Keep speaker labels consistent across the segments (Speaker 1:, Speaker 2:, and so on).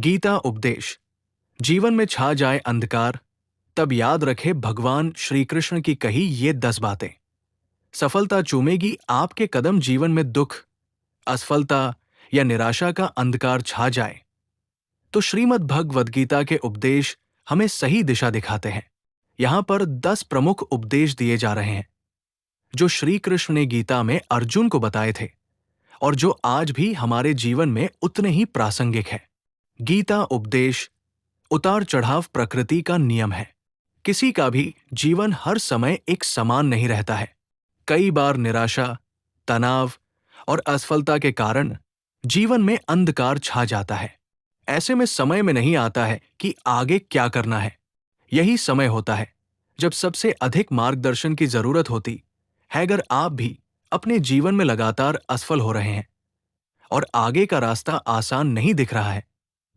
Speaker 1: गीता उपदेश। जीवन में छा जाए अंधकार, तब याद रखे भगवान श्री कृष्ण की कही ये 10 बातें। सफलता चूमेगी आपके कदम। जीवन में दुख, असफलता या निराशा का अंधकार छा जाए तो श्रीमद् भगवद गीता के उपदेश हमें सही दिशा दिखाते हैं। यहां पर 10 प्रमुख उपदेश दिए जा रहे हैं जो श्री कृष्ण ने गीता में अर्जुन को बताए थे और जो आज भी हमारे जीवन में उतने ही प्रासंगिक है। गीता उपदेश। उतार चढ़ाव प्रकृति का नियम है। किसी का भी जीवन हर समय एक समान नहीं रहता है। कई बार निराशा, तनाव और असफलता के कारण जीवन में अंधकार छा जाता है। ऐसे में समय में नहीं आता है कि आगे क्या करना है। यही समय होता है जब सबसे अधिक मार्गदर्शन की जरूरत होती है। अगर आप भी अपने जीवन में लगातार असफल हो रहे हैं और आगे का रास्ता आसान नहीं दिख रहा है,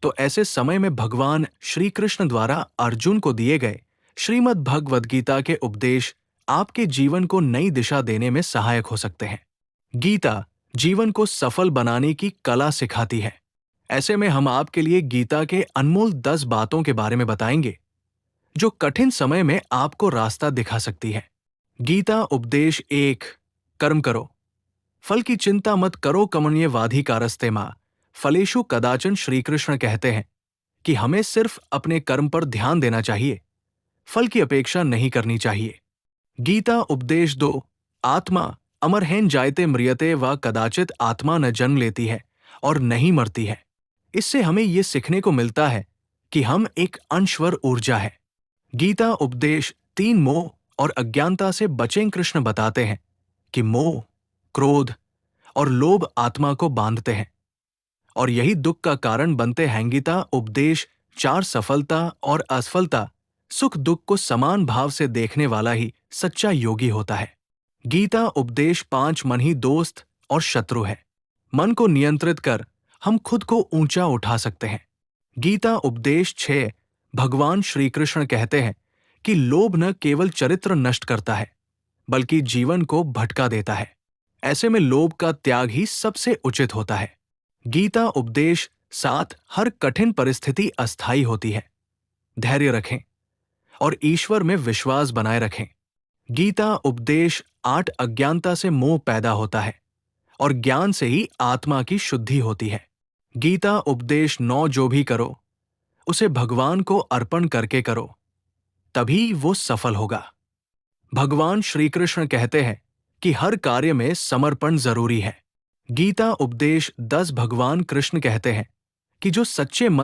Speaker 1: तो ऐसे समय में भगवान श्री कृष्ण द्वारा अर्जुन को दिए गए श्रीमद् भगवद गीता के उपदेश आपके जीवन को नई दिशा देने में सहायक हो सकते हैं। गीता जीवन को सफल बनाने की कला सिखाती है। ऐसे में हम आपके लिए गीता के अनमोल 10 बातों के बारे में बताएंगे जो कठिन समय में आपको रास्ता दिखा सकती है। गीता उपदेश 1। कर्म करो, फल की चिंता मत करो। कमन्यवाधिकारस्ते मां फलेषु कदाचन। श्री कृष्ण कहते हैं कि हमें सिर्फ अपने कर्म पर ध्यान देना चाहिए, फल की अपेक्षा नहीं करनी चाहिए। गीता उपदेश 2। आत्मा अमरहेन जायते म्रियते व कदाचित। आत्मा न जन्म लेती है और नहीं मरती है। इससे हमें यह सीखने को मिलता है कि हम एक अंशवर ऊर्जा है। गीता उपदेश 3। मोह और अज्ञानता से बचें। कृष्ण बताते हैं कि मोह, क्रोध और लोभ आत्मा को बांधते हैं और यही दुख का कारण बनते हैं। गीता उपदेश 4। सफलता और असफलता, सुख दुख को समान भाव से देखने वाला ही सच्चा योगी होता है। गीता उपदेश 5। मन ही दोस्त और शत्रु है। मन को नियंत्रित कर हम खुद को ऊंचा उठा सकते हैं। गीता उपदेश 6। भगवान श्री कृष्ण कहते हैं कि लोभ न केवल चरित्र नष्ट करता है बल्कि जीवन को भटका देता है। ऐसे में लोभ का त्याग ही सबसे उचित होता है। गीता उपदेश 7। हर कठिन परिस्थिति अस्थायी होती है। धैर्य रखें और ईश्वर में विश्वास बनाए रखें। गीता उपदेश 8। अज्ञानता से मोह पैदा होता है और ज्ञान से ही आत्मा की शुद्धि होती है। गीता उपदेश 9। जो भी करो उसे भगवान को अर्पण करके करो, तभी वो सफल होगा। भगवान श्री कृष्ण कहते हैं कि हर कार्य में समर्पण जरूरी है। गीता उपदेश 10। भगवान कृष्ण कहते हैं कि जो सच्चे मन